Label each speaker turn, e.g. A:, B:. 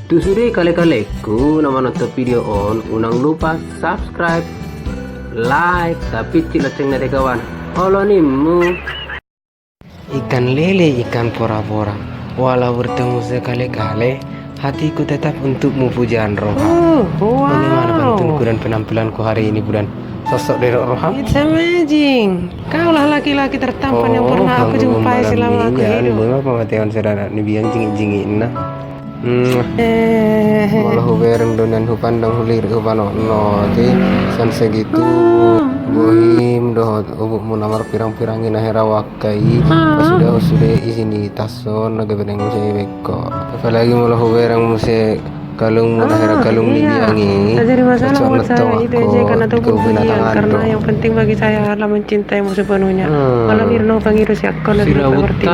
A: Tu sudah kale-kaleku nama nonton video on, unang lupa subscribe, like, tapi cila ceng nade kawan. Halo nimu. Ikan lele, ikan pora-pora. Walau bertemu sekale-kale, hatiku tetap untukmu pujaan roha.
B: Wow.
A: Bagaimana bantuanku dan penampilanku hari ini, Budan? Sosok dari roha?
B: It's amazing. Kaulah laki-laki tertampan yang pernah aku jumpai selama aku hidup.
A: Bunga pematian sedana ni biang jingit-jingit nah. Malah hubereng donan hupandang hulir hupano no ti san segitu bohim doh ubuk munamar pirang-pirangin ahera wakai sudah isini tason naga beneng musai beko apalagi malah hubereng musai kalung ahera kalung dibiangi
B: jadi masalah buat saya itu aja karena itu pujian karena yang penting bagi saya adalah mencintaimu sepenuhnya malah mirno pangiru siakon dan seperti